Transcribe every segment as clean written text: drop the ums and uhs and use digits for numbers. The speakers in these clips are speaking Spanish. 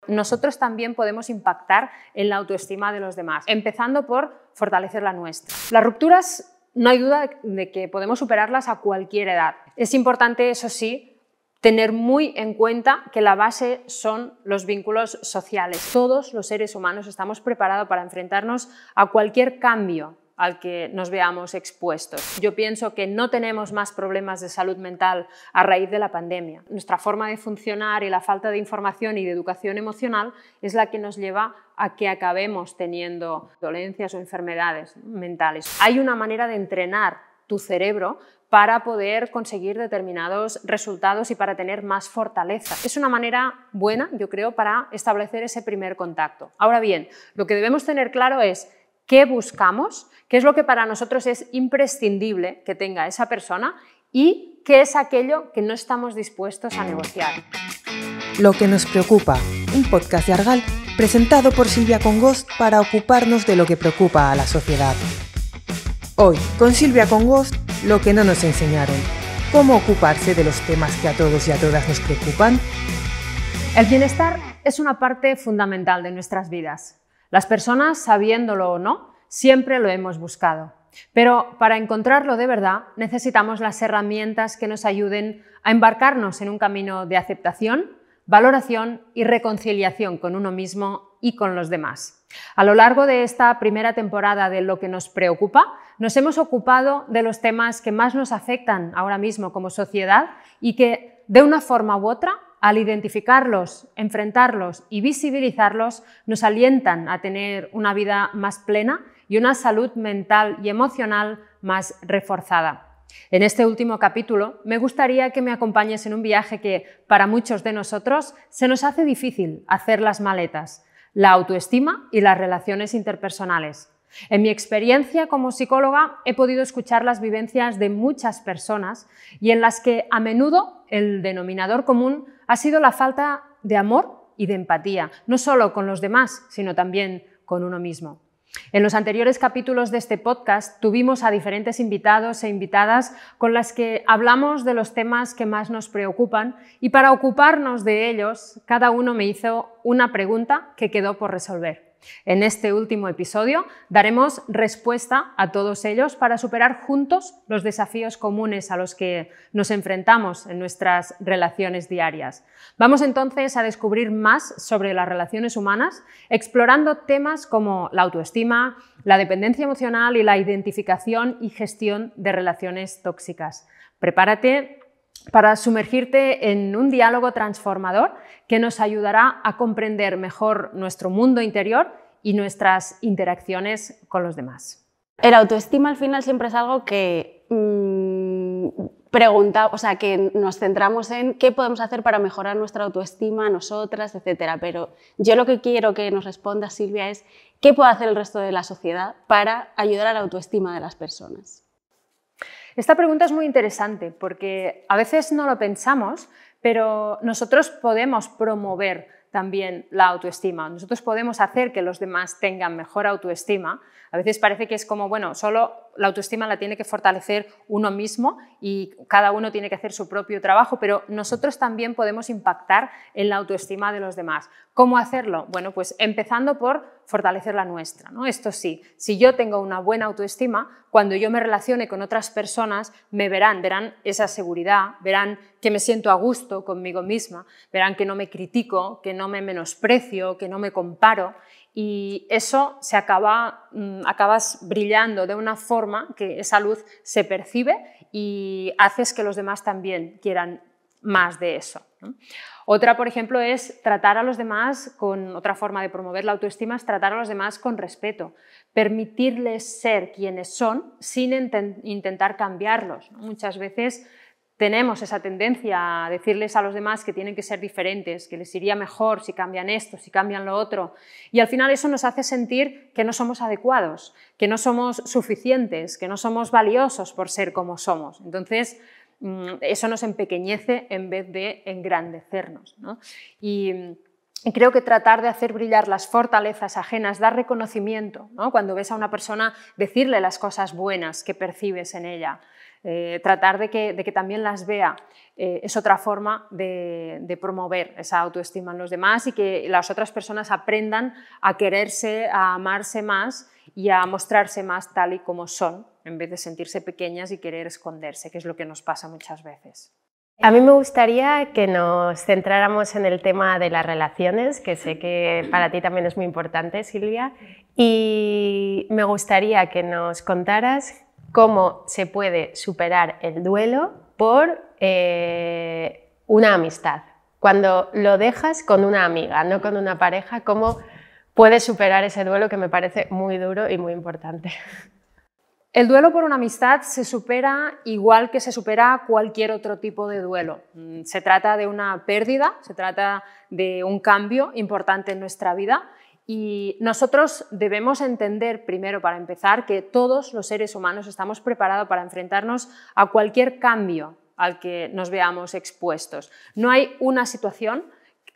nosotros también podemos impactar en la autoestima de los demás, empezando por fortalecer la nuestra. Las rupturas, no hay duda de que podemos superarlas a cualquier edad. Es importante, eso sí, tener muy en cuenta que la base son los vínculos sociales. Todos los seres humanos estamos preparados para enfrentarnos a cualquier cambio al que nos veamos expuestos. Yo pienso que no tenemos más problemas de salud mental a raíz de la pandemia. Nuestra forma de funcionar y la falta de información y de educación emocional es la que nos lleva a que acabemos teniendo dolencias o enfermedades mentales. Hay una manera de entrenar tu cerebro para poder conseguir determinados resultados y para tener más fortaleza. Es una manera buena, yo creo, para establecer ese primer contacto. Ahora bien, lo que debemos tener claro es qué buscamos, qué es lo que para nosotros es imprescindible que tenga esa persona y qué es aquello que no estamos dispuestos a negociar. Lo que nos preocupa, un podcast de Argal presentado por Silvia Congost para ocuparnos de lo que preocupa a la sociedad. Hoy, con Silvia Congost, lo que no nos enseñaron. ¿Cómo ocuparse de los temas que a todos y a todas nos preocupan? El bienestar es una parte fundamental de nuestras vidas. Las personas, sabiéndolo o no, siempre lo hemos buscado. Pero para encontrarlo de verdad necesitamos las herramientas que nos ayuden a embarcarnos en un camino de aceptación, valoración y reconciliación con uno mismo y con los demás. A lo largo de esta primera temporada de Lo que nos preocupa, nos hemos ocupado de los temas que más nos afectan ahora mismo como sociedad y que, de una forma u otra, al identificarlos, enfrentarlos y visibilizarlos, nos alientan a tener una vida más plena y una salud mental y emocional más reforzada. En este último capítulo me gustaría que me acompañes en un viaje que, para muchos de nosotros, se nos hace difícil hacer las maletas: la autoestima y las relaciones interpersonales. En mi experiencia como psicóloga he podido escuchar las vivencias de muchas personas y en las que a menudo el denominador común ha sido la falta de amor y de empatía, no solo con los demás, sino también con uno mismo. En los anteriores capítulos de este podcast tuvimos a diferentes invitados e invitadas con las que hablamos de los temas que más nos preocupan y para ocuparnos de ellos, cada uno me hizo una pregunta que quedó por resolver. En este último episodio daremos respuesta a todos ellos para superar juntos los desafíos comunes a los que nos enfrentamos en nuestras relaciones diarias. Vamos entonces a descubrir más sobre las relaciones humanas, explorando temas como la autoestima, la dependencia emocional y la identificación y gestión de relaciones tóxicas. Prepárate para sumergirte en un diálogo transformador que nos ayudará a comprender mejor nuestro mundo interior y nuestras interacciones con los demás. El autoestima al final siempre es algo que que nos centramos en qué podemos hacer para mejorar nuestra autoestima, nosotras, etc. Pero yo lo que quiero que nos responda Silvia es qué puede hacer el resto de la sociedad para ayudar a la autoestima de las personas. Esta pregunta es muy interesante porque a veces no lo pensamos, pero nosotros podemos promover también la autoestima. Nosotros podemos hacer que los demás tengan mejor autoestima. A veces parece que es como, bueno, solo la autoestima la tiene que fortalecer uno mismo y cada uno tiene que hacer su propio trabajo, pero nosotros también podemos impactar en la autoestima de los demás. ¿Cómo hacerlo? Bueno, pues empezando por fortalecer la nuestra, ¿no? Esto sí, si yo tengo una buena autoestima, cuando yo me relacione con otras personas, me verán esa seguridad, verán que me siento a gusto conmigo misma, verán que no me critico, que no me menosprecio, que no me comparo. Y eso acabas brillando de una forma que esa luz se percibe y haces que los demás también quieran más de eso, ¿no? Otra, por ejemplo, es tratar a los demás otra forma de promover la autoestima es tratar a los demás con respeto, permitirles ser quienes son sin intentar cambiarlos, ¿no? Muchas veces tenemos esa tendencia a decirles a los demás que tienen que ser diferentes, que les iría mejor si cambian esto, si cambian lo otro, y al final eso nos hace sentir que no somos adecuados, que no somos suficientes, que no somos valiosos por ser como somos. Entonces, eso nos empequeñece en vez de engrandecernos, ¿no? Y creo que tratar de hacer brillar las fortalezas ajenas, dar reconocimiento, ¿no? Cuando ves a una persona, decirle las cosas buenas que percibes en ella. Tratar de que también las vea es otra forma de promover esa autoestima en los demás y que las otras personas aprendan a quererse, a amarse más y a mostrarse más tal y como son, en vez de sentirse pequeñas y querer esconderse, que es lo que nos pasa muchas veces. A mí me gustaría que nos centráramos en el tema de las relaciones, que sé que para ti también es muy importante, Silvia, y me gustaría que nos contaras cómo se puede superar el duelo por una amistad. Cuando lo dejas con una amiga, no con una pareja, ¿cómo puedes superar ese duelo que me parece muy duro y muy importante? El duelo por una amistad se supera igual que se supera cualquier otro tipo de duelo. Se trata de una pérdida, se trata de un cambio importante en nuestra vida y nosotros debemos entender, primero para empezar, que todos los seres humanos estamos preparados para enfrentarnos a cualquier cambio al que nos veamos expuestos. No hay una situación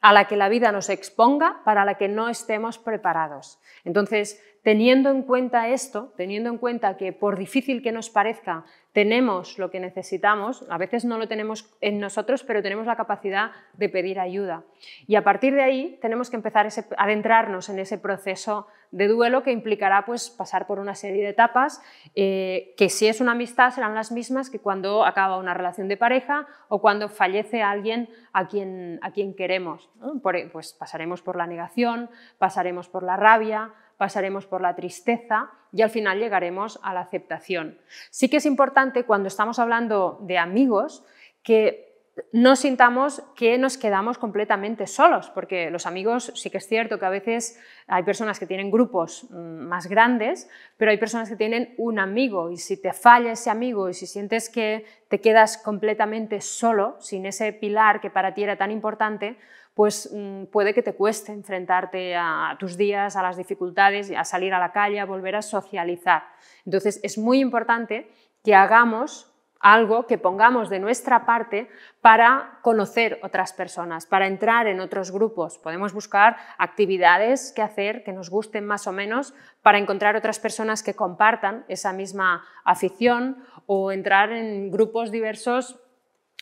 a la que la vida nos exponga para la que no estemos preparados. Entonces, teniendo en cuenta esto, teniendo en cuenta que por difícil que nos parezca, tenemos lo que necesitamos, a veces no lo tenemos en nosotros, pero tenemos la capacidad de pedir ayuda. Y a partir de ahí tenemos que empezar a adentrarnos en ese proceso de duelo que implicará pues, pasar por una serie de etapas que si es una amistad serán las mismas que cuando acaba una relación de pareja o cuando fallece alguien a quien queremos, ¿no? Pues pasaremos por la negación, pasaremos por la rabia, pasaremos por la tristeza y al final llegaremos a la aceptación. Sí que es importante cuando estamos hablando de amigos que no sintamos que nos quedamos completamente solos, porque los amigos sí que es cierto que a veces hay personas que tienen grupos más grandes, pero hay personas que tienen un amigo y si te falla ese amigo y si sientes que te quedas completamente solo, sin ese pilar que para ti era tan importante, pues puede que te cueste enfrentarte a tus días, a las dificultades, a salir a la calle, a volver a socializar. Entonces es muy importante que hagamos algo, que pongamos de nuestra parte para conocer otras personas, para entrar en otros grupos. Podemos buscar actividades que hacer que nos gusten más o menos para encontrar otras personas que compartan esa misma afición o entrar en grupos diversos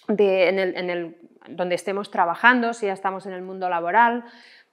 donde estemos trabajando, si ya estamos en el mundo laboral,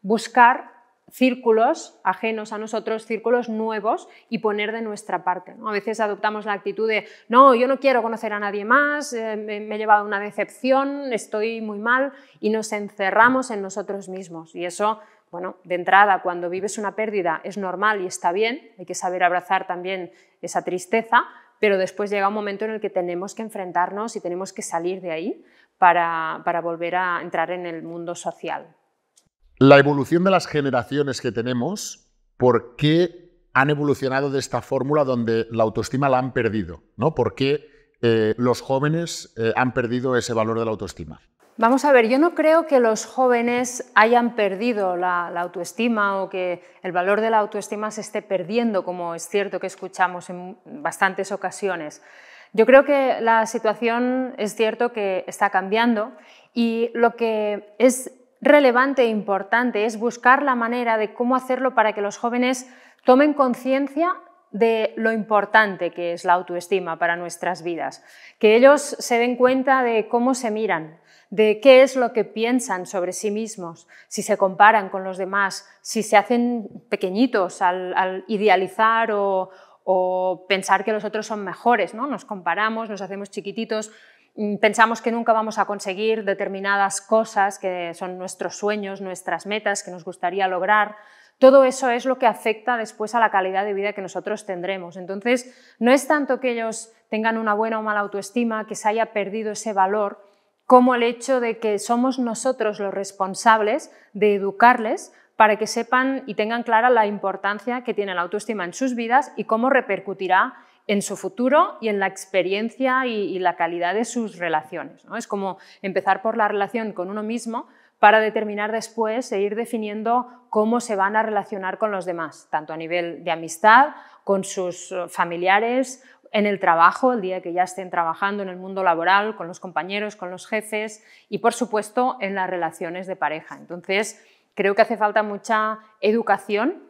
buscar círculos ajenos a nosotros, círculos nuevos y poner de nuestra parte, ¿no? A veces adoptamos la actitud de no, yo no quiero conocer a nadie más, me he llevado una decepción, estoy muy mal y nos encerramos en nosotros mismos y eso, bueno, de entrada cuando vives una pérdida es normal y está bien, hay que saber abrazar también esa tristeza, pero después llega un momento en el que tenemos que enfrentarnos y tenemos que salir de ahí para volver a entrar en el mundo social. La evolución de las generaciones que tenemos, ¿por qué han evolucionado de esta fórmula donde la autoestima la han perdido, ¿no? ¿Por qué los jóvenes han perdido ese valor de la autoestima? Vamos a ver, yo no creo que los jóvenes hayan perdido la autoestima o que el valor de la autoestima se esté perdiendo, como es cierto que escuchamos en bastantes ocasiones. Yo creo que la situación es cierto que está cambiando y lo que es relevante e importante es buscar la manera de cómo hacerlo para que los jóvenes tomen conciencia de lo importante que es la autoestima para nuestras vidas, que ellos se den cuenta de cómo se miran, de qué es lo que piensan sobre sí mismos, si se comparan con los demás, si se hacen pequeñitos al idealizar o pensar que los otros son mejores, ¿no? Nos comparamos, nos hacemos chiquititos, pensamos que nunca vamos a conseguir determinadas cosas que son nuestros sueños, nuestras metas que nos gustaría lograr. Todo eso es lo que afecta después a la calidad de vida que nosotros tendremos. Entonces, no es tanto que ellos tengan una buena o mala autoestima, que se haya perdido ese valor, como el hecho de que somos nosotros los responsables de educarles para que sepan y tengan clara la importancia que tiene la autoestima en sus vidas y cómo repercutirá en su futuro y en la experiencia y la calidad de sus relaciones, ¿no? Es como empezar por la relación con uno mismo para determinar después e ir definiendo cómo se van a relacionar con los demás, tanto a nivel de amistad, con sus familiares, en el trabajo, el día que ya estén trabajando en el mundo laboral, con los compañeros, con los jefes y, por supuesto, en las relaciones de pareja. Entonces, creo que hace falta mucha educación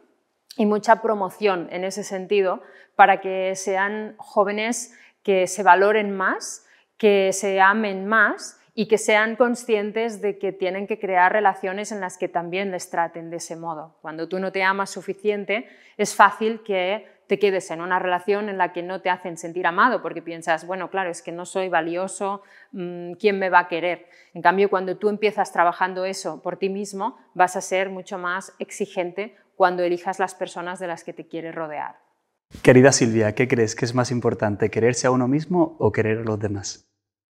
y mucha promoción en ese sentido para que sean jóvenes que se valoren más, que se amen más y que sean conscientes de que tienen que crear relaciones en las que también les traten de ese modo. Cuando tú no te amas suficiente, es fácil que te quedes en una relación en la que no te hacen sentir amado, porque piensas, bueno, claro, es que no soy valioso, ¿quién me va a querer? En cambio, cuando tú empiezas trabajando eso por ti mismo, vas a ser mucho más exigente cuando elijas las personas de las que te quieres rodear. Querida Silvia, ¿qué crees que es más importante, quererse a uno mismo o querer a los demás?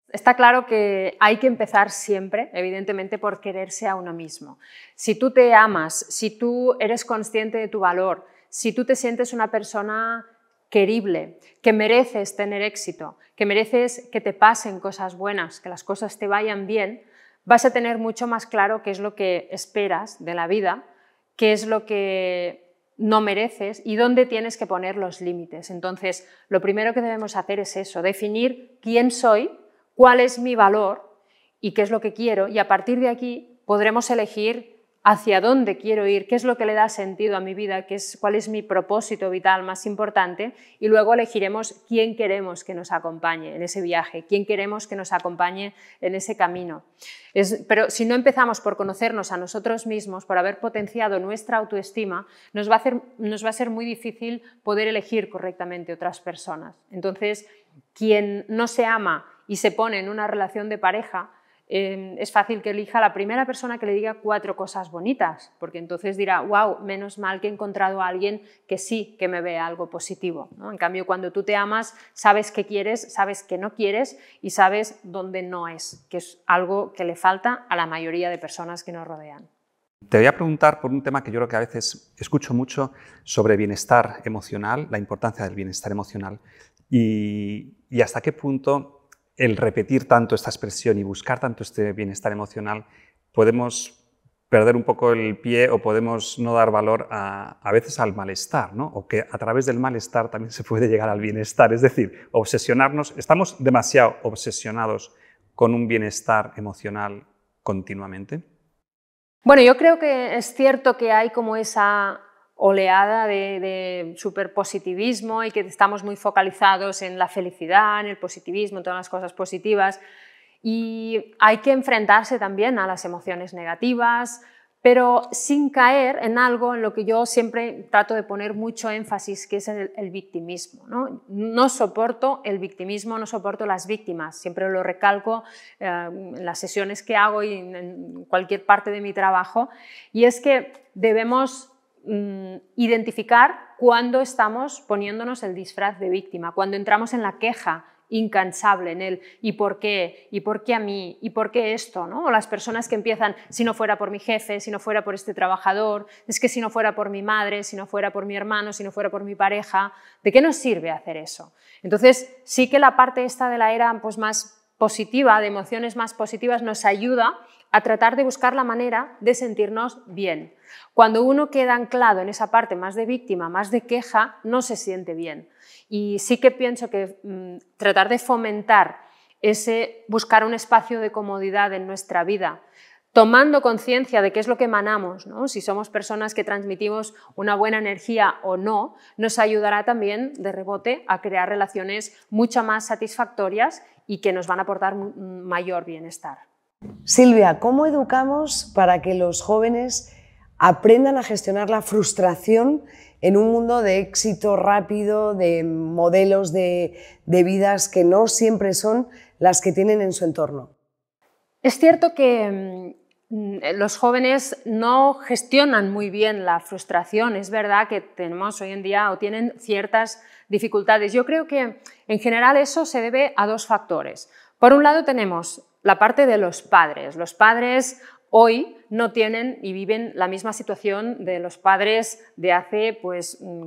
Está claro que hay que empezar siempre, evidentemente, por quererse a uno mismo. Si tú te amas, si tú eres consciente de tu valor, si tú te sientes una persona querible, que mereces tener éxito, que mereces que te pasen cosas buenas, que las cosas te vayan bien, vas a tener mucho más claro qué es lo que esperas de la vida, qué es lo que no mereces y dónde tienes que poner los límites. Entonces, lo primero que debemos hacer es eso, definir quién soy, cuál es mi valor y qué es lo que quiero, y a partir de aquí podremos elegir hacia dónde quiero ir, qué es lo que le da sentido a mi vida, cuál es mi propósito vital más importante, y luego elegiremos quién queremos que nos acompañe en ese viaje, quién queremos que nos acompañe en ese camino. Pero si no empezamos por conocernos a nosotros mismos, por haber potenciado nuestra autoestima, nos va a ser muy difícil poder elegir correctamente otras personas. Entonces, quien no se ama y se pone en una relación de pareja, es fácil que elija la primera persona que le diga 4 cosas bonitas, porque entonces dirá, wow, menos mal que he encontrado a alguien que sí que me ve algo positivo, ¿no? En cambio, cuando tú te amas, sabes qué quieres, sabes qué no quieres y sabes dónde no es, que es algo que le falta a la mayoría de personas que nos rodean. Te voy a preguntar por un tema que yo creo que a veces escucho mucho sobre bienestar emocional, la importancia del bienestar emocional y hasta qué punto el repetir tanto esta expresión y buscar tanto este bienestar emocional, podemos perder un poco el pie o podemos no dar valor a veces al malestar, ¿no? O que a través del malestar también se puede llegar al bienestar. Es decir, obsesionarnos, estamos demasiado obsesionados con un bienestar emocional continuamente. Bueno, yo creo que es cierto que hay como esa oleada de superpositivismo y que estamos muy focalizados en la felicidad, en el positivismo, en todas las cosas positivas, y hay que enfrentarse también a las emociones negativas, pero sin caer en algo en lo que yo siempre trato de poner mucho énfasis, que es el victimismo, ¿no? No soporto el victimismo, no soporto las víctimas, siempre lo recalco en las sesiones que hago y en cualquier parte de mi trabajo, y es que debemos identificar cuándo estamos poniéndonos el disfraz de víctima, cuando entramos en la queja incansable, en el ¿y por qué? ¿Y por qué a mí? ¿Y por qué esto? ¿No? O las personas que empiezan, si no fuera por mi jefe, si no fuera por este trabajador, es que si no fuera por mi madre, si no fuera por mi hermano, si no fuera por mi pareja, ¿de qué nos sirve hacer eso? Entonces, sí que la parte esta de la era pues, más positiva, de emociones más positivas, nos ayuda a tratar de buscar la manera de sentirnos bien. Cuando uno queda anclado en esa parte más de víctima, más de queja, no se siente bien. Y sí que pienso que tratar de fomentar buscar un espacio de comodidad en nuestra vida, tomando conciencia de qué es lo que emanamos, ¿no? Si somos personas que transmitimos una buena energía o no, nos ayudará también de rebote a crear relaciones mucho más satisfactorias y que nos van a aportar mayor bienestar. Silvia, ¿cómo educamos para que los jóvenes aprendan a gestionar la frustración en un mundo de éxito rápido, de modelos de vidas que no siempre son las que tienen en su entorno? Es cierto que los jóvenes no gestionan muy bien la frustración. Es verdad que tenemos hoy en día o tienen ciertas dificultades. Yo creo que en general eso se debe a 2 factores. Por un lado tenemos la parte de los padres. Los padres hoy no tienen y viven la misma situación de los padres de hace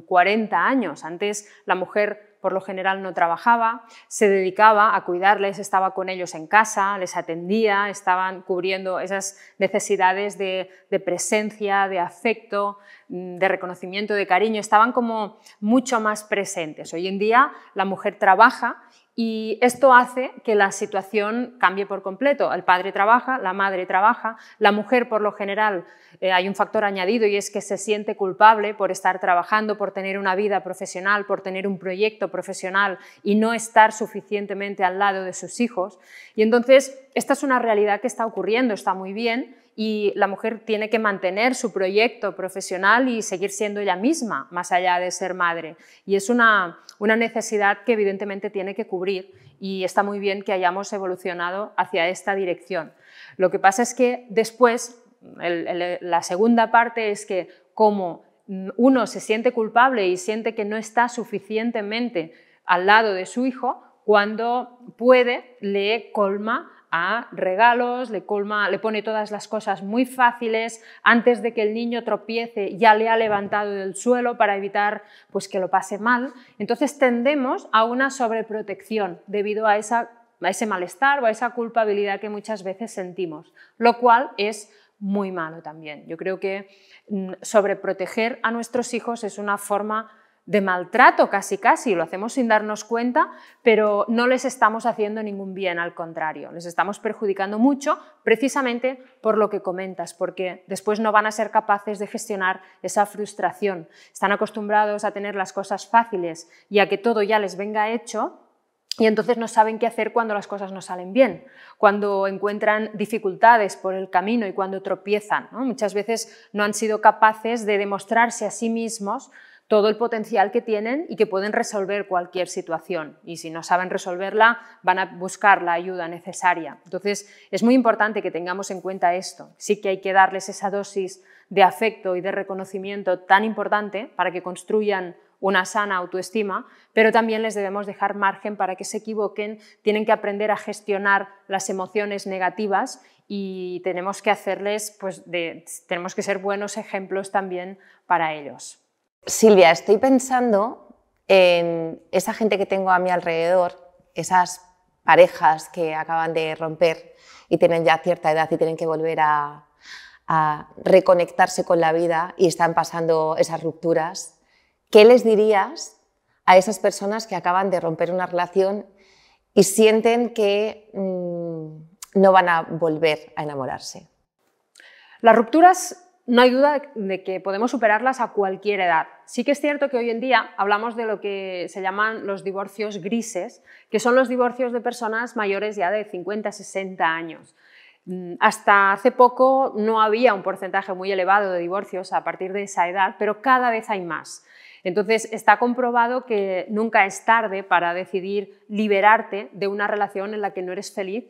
40 años. Antes la mujer por lo general no trabajaba, se dedicaba a cuidarles, estaba con ellos en casa, les atendía, estaban cubriendo esas necesidades de presencia, de afecto, de reconocimiento, de cariño, estaban como mucho más presentes. Hoy en día la mujer trabaja y esto hace que la situación cambie por completo. El padre trabaja, la madre trabaja, la mujer por lo general hay un factor añadido y es que se siente culpable por estar trabajando, por tener una vida profesional, por tener un proyecto, profesional y no estar suficientemente al lado de sus hijos. Y entonces esta es una realidad que está ocurriendo, está muy bien, y la mujer tiene que mantener su proyecto profesional y seguir siendo ella misma, más allá de ser madre. Y es una necesidad que evidentemente tiene que cubrir, y está muy bien que hayamos evolucionado hacia esta dirección. Lo que pasa es que después, la segunda parte es que como uno se siente culpable y siente que no está suficientemente al lado de su hijo, cuando puede le colma a regalos, le pone todas las cosas muy fáciles, antes de que el niño tropiece ya le ha levantado del suelo para evitar pues, que lo pase mal. Entonces tendemos a una sobreprotección debido a ese malestar o a esa culpabilidad que muchas veces sentimos, lo cual es muy malo también. Yo creo que sobreproteger a nuestros hijos es una forma de maltrato casi, lo hacemos sin darnos cuenta, pero no les estamos haciendo ningún bien, al contrario, les estamos perjudicando mucho precisamente por lo que comentas, porque después no van a ser capaces de gestionar esa frustración. Están acostumbrados a tener las cosas fáciles y a que todo ya les venga hecho, y entonces no saben qué hacer cuando las cosas no salen bien, cuando encuentran dificultades por el camino y cuando tropiezan, ¿no? Muchas veces no han sido capaces de demostrarse a sí mismos todo el potencial que tienen y que pueden resolver cualquier situación, y si no saben resolverla van a buscar la ayuda necesaria. Entonces es muy importante que tengamos en cuenta esto. Sí que hay que darles esa dosis de afecto y de reconocimiento tan importante para que construyan una sana autoestima, pero también les debemos dejar margen para que se equivoquen, tienen que aprender a gestionar las emociones negativas y tenemos que hacerles, tenemos que ser buenos ejemplos también para ellos. Silvia, estoy pensando en esa gente que tengo a mi alrededor, esas parejas que acaban de romper y tienen ya cierta edad y tienen que volver a reconectarse con la vida y están pasando esas rupturas. ¿Qué les dirías a esas personas que acaban de romper una relación y sienten que no van a volver a enamorarse? Las rupturas, no hay duda de que podemos superarlas a cualquier edad. Sí que es cierto que hoy en día hablamos de lo que se llaman los divorcios grises, que son los divorcios de personas mayores ya de 50, 60 años. Hasta hace poco no había un porcentaje muy elevado de divorcios a partir de esa edad, pero cada vez hay más. Entonces está comprobado que nunca es tarde para decidir liberarte de una relación en la que no eres feliz,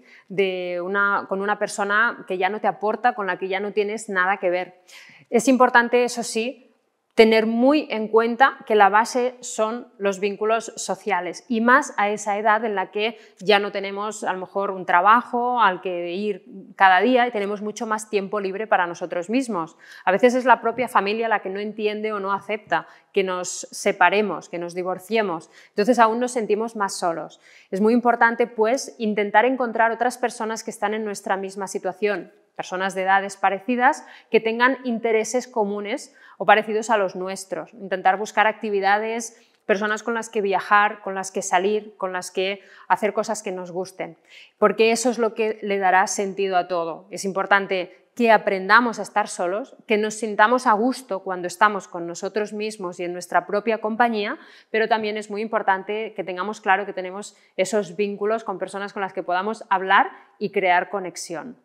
con una persona que ya no te aporta, con la que ya no tienes nada que ver. Es importante, eso sí, tener muy en cuenta que la base son los vínculos sociales, y más a esa edad en la que ya no tenemos a lo mejor un trabajo al que ir cada día y tenemos mucho más tiempo libre para nosotros mismos. A veces es la propia familia la que no entiende o no acepta que nos separemos, que nos divorciemos, entonces aún nos sentimos más solos. Es muy importante pues intentar encontrar otras personas que están en nuestra misma situación, personas de edades parecidas que tengan intereses comunes o parecidos a los nuestros. Intentar buscar actividades, personas con las que viajar, con las que salir, con las que hacer cosas que nos gusten, porque eso es lo que le dará sentido a todo. Es importante que aprendamos a estar solos, que nos sintamos a gusto cuando estamos con nosotros mismos y en nuestra propia compañía, pero también es muy importante que tengamos claro que tenemos esos vínculos con personas con las que podamos hablar y crear conexión.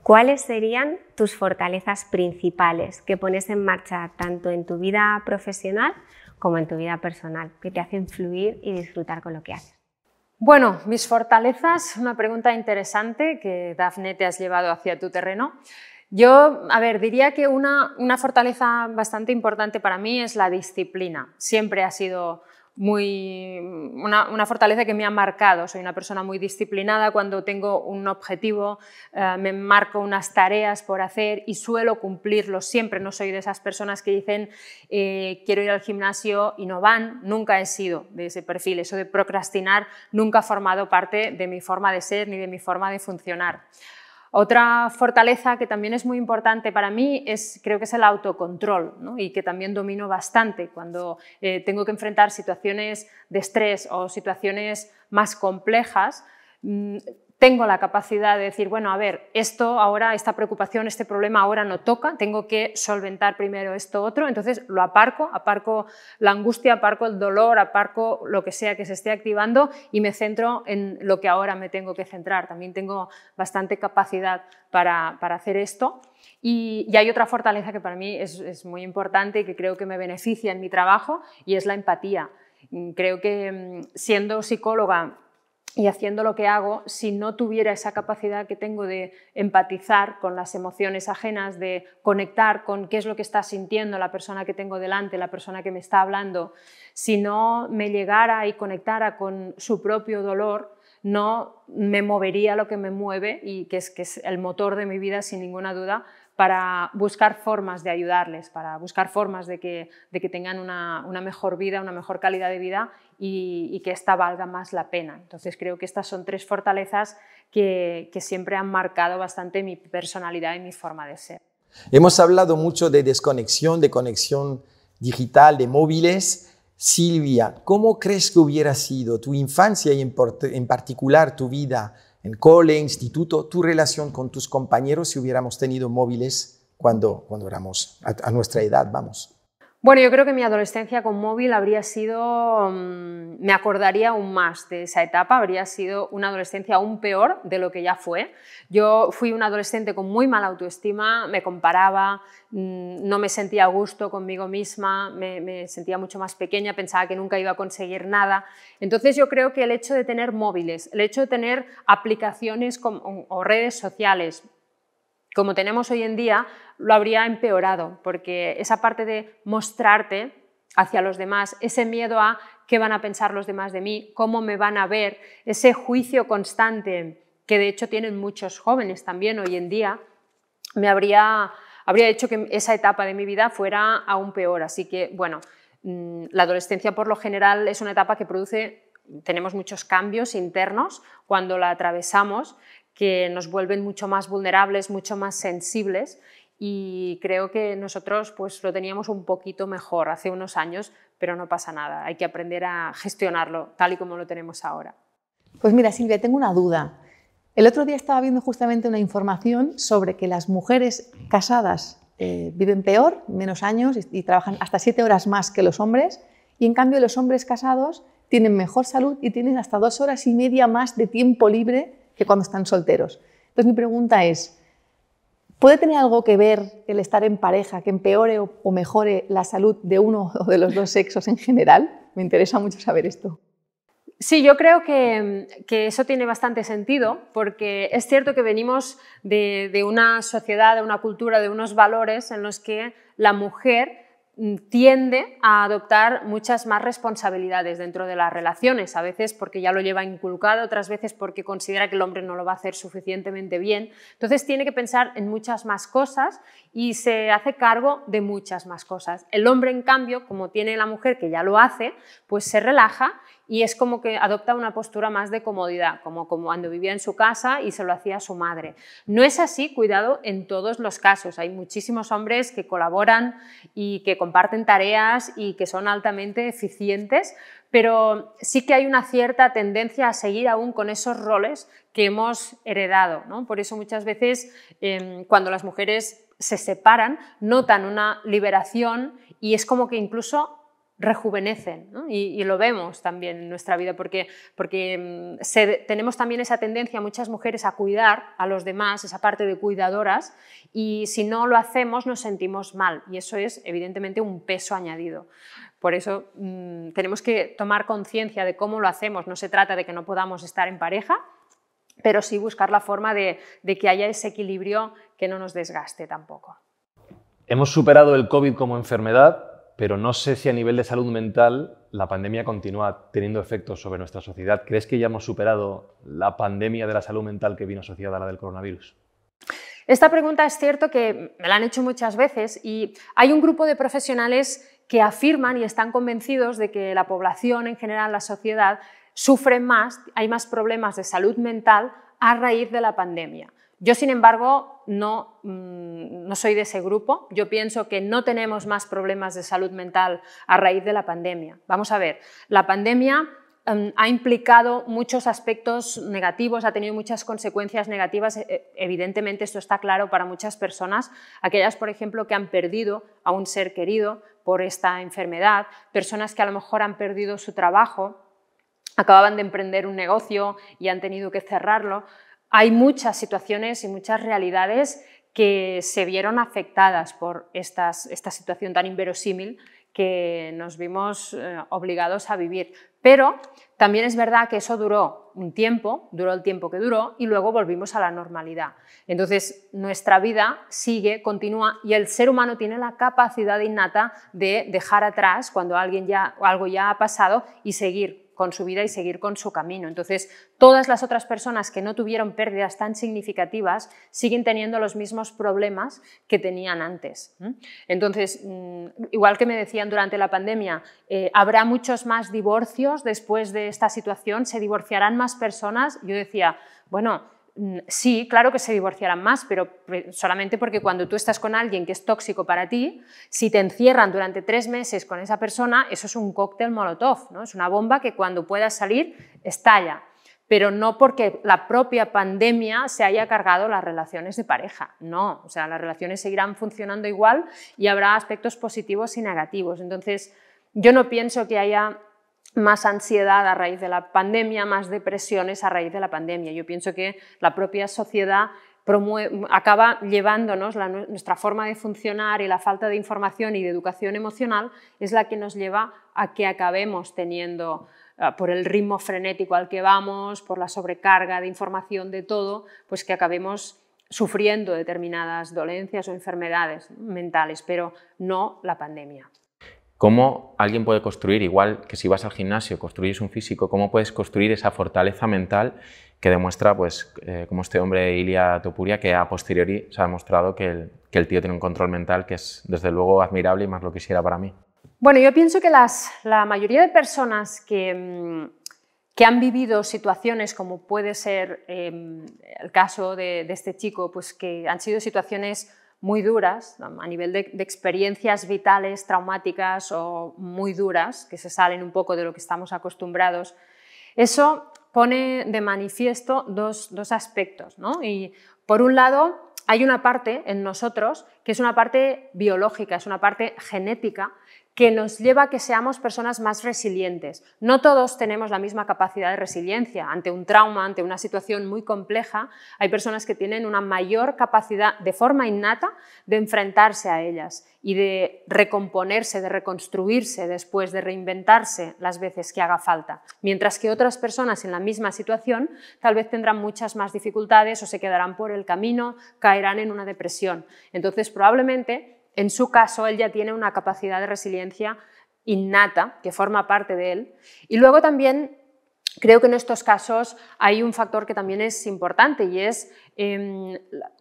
¿Cuáles serían tus fortalezas principales que pones en marcha tanto en tu vida profesional como en tu vida personal, que te hacen fluir y disfrutar con lo que haces? Bueno, mis fortalezas, una pregunta interesante que, Dafne, te has llevado hacia tu terreno. Yo, diría que una fortaleza bastante importante para mí es la disciplina. Siempre ha sido una fortaleza que me ha marcado. Soy una persona muy disciplinada. Cuando tengo un objetivo, me marco unas tareas por hacer y suelo cumplirlos siempre. No soy de esas personas que dicen quiero ir al gimnasio y no van. Nunca he sido de ese perfil. Eso de procrastinar nunca ha formado parte de mi forma de ser ni de mi forma de funcionar. Otra fortaleza que también es muy importante para mí creo que es el autocontrol, ¿no? Y que también domino bastante cuando tengo que enfrentar situaciones de estrés o situaciones más complejas. tengo la capacidad de decir, bueno, a ver, esto ahora, esta preocupación, este problema ahora no toca, tengo que solventar primero esto otro, entonces lo aparco la angustia, aparco el dolor, aparco lo que sea que se esté activando y me centro en lo que ahora me tengo que centrar. También tengo bastante capacidad para hacer esto. Y hay otra fortaleza que para mí es muy importante y que creo que me beneficia en mi trabajo, y es la empatía. Creo que siendo psicóloga y haciendo lo que hago, si no tuviera esa capacidad que tengo de empatizar con las emociones ajenas, de conectar con qué es lo que está sintiendo la persona que tengo delante, la persona que me está hablando, si no me llegara y conectara con su propio dolor, no me movería lo que me mueve y que es el motor de mi vida, sin ninguna duda, para buscar formas de ayudarles, para buscar formas de que tengan una mejor vida, una mejor calidad de vida y que esta valga más la pena. Entonces creo que estas son 3 fortalezas que siempre han marcado bastante mi personalidad y mi forma de ser. Hemos hablado mucho de desconexión, de conexión digital, de móviles. Silvia, ¿cómo crees que hubiera sido tu infancia y en particular tu vida en cole, instituto, tu relación con tus compañeros si hubiéramos tenido móviles cuando éramos a nuestra edad, vamos? Bueno, yo creo que mi adolescencia con móvil habría sido, me acordaría aún más de esa etapa, habría sido una adolescencia aún peor de lo que ya fue. Yo fui una adolescente con muy mala autoestima, me comparaba, no me sentía a gusto conmigo misma, me sentía mucho más pequeña, pensaba que nunca iba a conseguir nada. Entonces yo creo que el hecho de tener móviles, el hecho de tener aplicaciones o redes sociales, como tenemos hoy en día, lo habría empeorado, porque esa parte de mostrarte hacia los demás, ese miedo a qué van a pensar los demás de mí, cómo me van a ver, ese juicio constante que de hecho tienen muchos jóvenes también hoy en día, me habría hecho que esa etapa de mi vida fuera aún peor. Así que, bueno, la adolescencia por lo general es una etapa que tenemos muchos cambios internos cuando la atravesamos, que nos vuelven mucho más vulnerables, mucho más sensibles, y creo que nosotros pues lo teníamos un poquito mejor hace unos años, pero no pasa nada, hay que aprender a gestionarlo tal y como lo tenemos ahora. Pues mira, Silvia, tengo una duda. El otro día estaba viendo justamente una información sobre que las mujeres casadas viven peor, menos años y trabajan hasta 7 horas más que los hombres, y en cambio los hombres casados tienen mejor salud y tienen hasta 2 horas y media más de tiempo libre que cuando están solteros. Entonces mi pregunta es, ¿puede tener algo que ver el estar en pareja que empeore o mejore la salud de uno o de los dos sexos en general? Me interesa mucho saber esto. Sí, yo creo que eso tiene bastante sentido, porque es cierto que venimos de una sociedad, de una cultura, de unos valores en los que la mujer tiende a adoptar muchas más responsabilidades dentro de las relaciones, a veces porque ya lo lleva inculcado, otras veces porque considera que el hombre no lo va a hacer suficientemente bien. Entonces tiene que pensar en muchas más cosas y se hace cargo de muchas más cosas. El hombre, en cambio, como tiene la mujer que ya lo hace, pues se relaja y es como que adopta una postura más de comodidad, como cuando vivía en su casa y se lo hacía a su madre. No es así, cuidado, en todos los casos. Hay muchísimos hombres que colaboran y que comparten tareas y que son altamente eficientes, pero sí que hay una cierta tendencia a seguir aún con esos roles que hemos heredado, ¿no? Por eso muchas veces cuando las mujeres se separan notan una liberación y es como que incluso rejuvenecen, ¿no? Y lo vemos también en nuestra vida porque tenemos también esa tendencia muchas mujeres a cuidar a los demás, esa parte de cuidadoras, y si no lo hacemos nos sentimos mal y eso es evidentemente un peso añadido. Por eso tenemos que tomar conciencia de cómo lo hacemos. No se trata de que no podamos estar en pareja, pero sí buscar la forma de que haya ese equilibrio que no nos desgaste tampoco. Hemos superado el COVID como enfermedad, pero no sé si a nivel de salud mental la pandemia continúa teniendo efectos sobre nuestra sociedad. ¿Crees que ya hemos superado la pandemia de la salud mental que vino asociada a la del coronavirus? Esta pregunta es cierto que me la han hecho muchas veces y hay un grupo de profesionales que afirman y están convencidos de que la población en general, la sociedad, sufre más, hay más problemas de salud mental a raíz de la pandemia. Yo, sin embargo, no soy de ese grupo. Yo pienso que no tenemos más problemas de salud mental a raíz de la pandemia. Vamos a ver, la pandemia ha implicado muchos aspectos negativos, ha tenido muchas consecuencias negativas. Evidentemente, esto está claro para muchas personas, aquellas, por ejemplo, que han perdido a un ser querido por esta enfermedad, personas que a lo mejor han perdido su trabajo, acababan de emprender un negocio y han tenido que cerrarlo. Hay muchas situaciones y muchas realidades que se vieron afectadas por esta situación tan inverosímil que nos vimos obligados a vivir. Pero también es verdad que eso duró un tiempo, duró el tiempo que duró y luego volvimos a la normalidad. Entonces nuestra vida sigue, continúa y el ser humano tiene la capacidad innata de dejar atrás cuando algo ya ha pasado y seguir con su vida y seguir con su camino. Entonces, todas las otras personas que no tuvieron pérdidas tan significativas siguen teniendo los mismos problemas que tenían antes. Entonces, igual que me decían durante la pandemia, habrá muchos más divorcios después de esta situación, se divorciarán más personas. Yo decía, bueno, sí, claro que se divorciarán más, pero solamente porque cuando tú estás con alguien que es tóxico para ti, si te encierran durante 3 meses con esa persona, eso es un cóctel molotov, ¿no? Es una bomba que cuando puedas salir estalla, pero no porque la propia pandemia se haya cargado las relaciones de pareja, no, o sea, las relaciones seguirán funcionando igual y habrá aspectos positivos y negativos. Entonces, yo no pienso que haya más ansiedad a raíz de la pandemia, más depresiones a raíz de la pandemia. Yo pienso que la propia sociedad acaba llevándonos, nuestra forma de funcionar y la falta de información y de educación emocional es la que nos lleva a que acabemos teniendo, por el ritmo frenético al que vamos, por la sobrecarga de información de todo, pues que acabemos sufriendo determinadas dolencias o enfermedades mentales, pero no la pandemia. ¿Cómo alguien puede construir, igual que si vas al gimnasio, construyes un físico, cómo puedes construir esa fortaleza mental que demuestra, pues, como este hombre Ilia Topuria, que a posteriori se ha demostrado que el tío tiene un control mental que es, desde luego, admirable y más lo quisiera para mí? Bueno, yo pienso que la mayoría de personas que han vivido situaciones como puede ser el caso de este chico, pues que han sido situaciones muy duras, a nivel de experiencias vitales, traumáticas o muy duras, que se salen un poco de lo que estamos acostumbrados, eso pone de manifiesto dos aspectos, ¿no? Y por un lado, hay una parte en nosotros que es una parte biológica, es una parte genética, que nos lleva a que seamos personas más resilientes. No todos tenemos la misma capacidad de resiliencia. Ante un trauma, ante una situación muy compleja, hay personas que tienen una mayor capacidad de forma innata de enfrentarse a ellas y de recomponerse, de reconstruirse después, de reinventarse las veces que haga falta. Mientras que otras personas en la misma situación tal vez tendrán muchas más dificultades o se quedarán por el camino, caerán en una depresión. Entonces, probablemente, en su caso, él ya tiene una capacidad de resiliencia innata que forma parte de él. Y luego también creo que en estos casos hay un factor que también es importante y es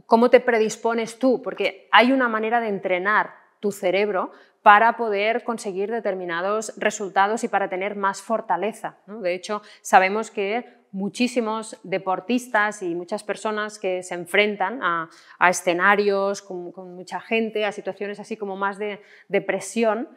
cómo te predispones tú, porque hay una manera de entrenar tu cerebro para poder conseguir determinados resultados y para tener más fortaleza, ¿no? De hecho, sabemos que muchísimos deportistas y muchas personas que se enfrentan a escenarios con mucha gente, a situaciones así como más de presión,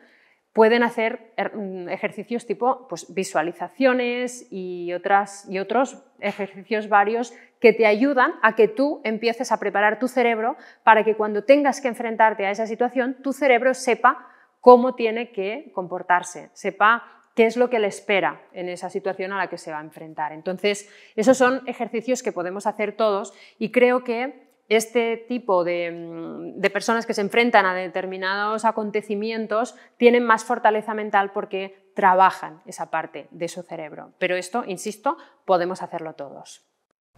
pueden hacer ejercicios tipo, pues, visualizaciones y otros ejercicios varios que te ayudan a que tú empieces a preparar tu cerebro para que cuando tengas que enfrentarte a esa situación, tu cerebro sepa cómo tiene que comportarse, sepa qué es lo que le espera en esa situación a la que se va a enfrentar. Entonces, esos son ejercicios que podemos hacer todos y creo que este tipo de personas que se enfrentan a determinados acontecimientos tienen más fortaleza mental porque trabajan esa parte de su cerebro. Pero esto, insisto, podemos hacerlo todos.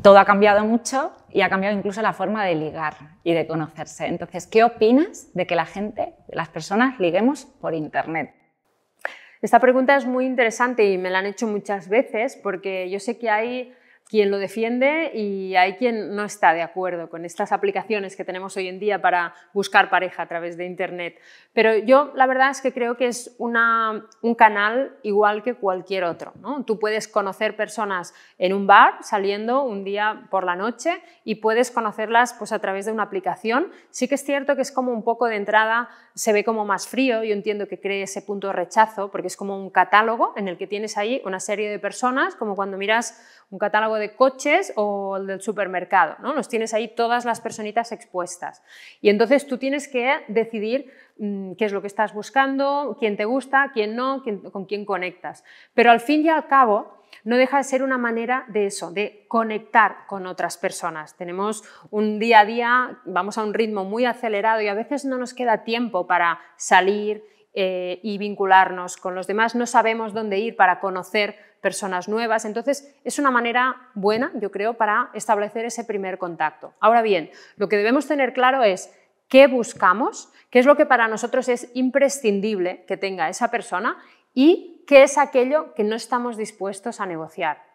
Todo ha cambiado mucho y ha cambiado incluso la forma de ligar y de conocerse. Entonces, ¿qué opinas de que las personas liguemos por Internet? Esta pregunta es muy interesante y me la han hecho muchas veces porque yo sé que hay quien lo defiende y hay quien no está de acuerdo con estas aplicaciones que tenemos hoy en día para buscar pareja a través de Internet. Pero yo la verdad es que creo que es un canal igual que cualquier otro, ¿no? Tú puedes conocer personas en un bar saliendo un día por la noche y puedes conocerlas pues, a través de una aplicación. Sí que es cierto que es como un poco de entrada, se ve como más frío, yo entiendo que cree ese punto de rechazo porque es como un catálogo en el que tienes ahí una serie de personas, como cuando miras un catálogo de coches o el del supermercado, ¿no? Los tienes ahí todas las personitas expuestas. Y entonces tú tienes que decidir qué es lo que estás buscando, quién te gusta, quién no, con quién conectas. Pero al fin y al cabo no deja de ser una manera de eso, de conectar con otras personas. Tenemos un día a día, vamos a un ritmo muy acelerado y a veces no nos queda tiempo para salir y vincularnos con los demás, no sabemos dónde ir para conocer personas nuevas, entonces es una manera buena, yo creo, para establecer ese primer contacto. Ahora bien, lo que debemos tener claro es qué buscamos, qué es lo que para nosotros es imprescindible que tenga esa persona y qué es aquello que no estamos dispuestos a negociar.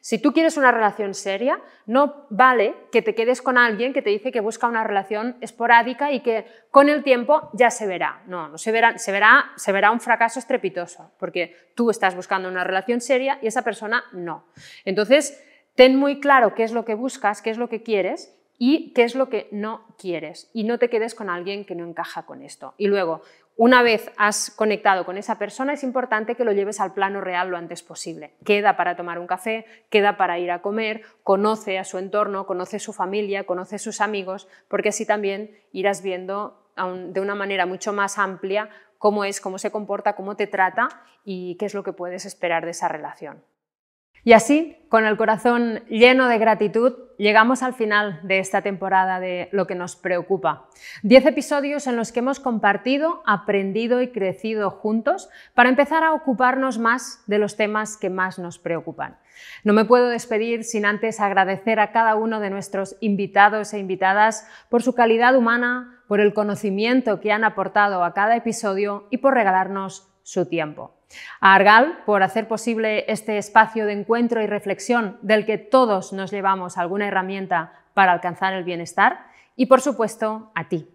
Si tú quieres una relación seria, no vale que te quedes con alguien que te dice que busca una relación esporádica y que con el tiempo ya se verá. No se verá, se verá un fracaso estrepitoso, porque tú estás buscando una relación seria y esa persona no. Entonces, ten muy claro qué es lo que buscas, qué es lo que quieres y qué es lo que no quieres. Y no te quedes con alguien que no encaja con esto. Y luego, una vez has conectado con esa persona, es importante que lo lleves al plano real lo antes posible. Queda para tomar un café, queda para ir a comer, conoce a su entorno, conoce su familia, conoce sus amigos, porque así también irás viendo de una manera mucho más amplia cómo es, cómo se comporta, cómo te trata y qué es lo que puedes esperar de esa relación. Y así, con el corazón lleno de gratitud, llegamos al final de esta temporada de Lo que nos preocupa. 10 episodios en los que hemos compartido, aprendido y crecido juntos para empezar a ocuparnos más de los temas que más nos preocupan. No me puedo despedir sin antes agradecer a cada uno de nuestros invitados e invitadas por su calidad humana, por el conocimiento que han aportado a cada episodio y por regalarnos su tiempo. A Argal por hacer posible este espacio de encuentro y reflexión del que todos nos llevamos alguna herramienta para alcanzar el bienestar y por supuesto a ti.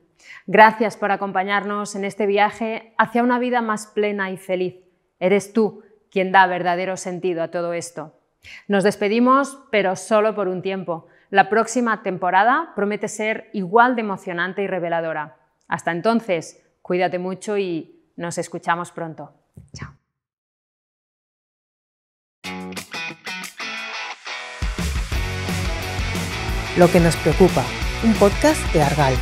Gracias por acompañarnos en este viaje hacia una vida más plena y feliz. Eres tú quien da verdadero sentido a todo esto. Nos despedimos, pero solo por un tiempo. La próxima temporada promete ser igual de emocionante y reveladora. Hasta entonces, cuídate mucho y nos escuchamos pronto. Chao. Lo que nos preocupa, un podcast de Argal.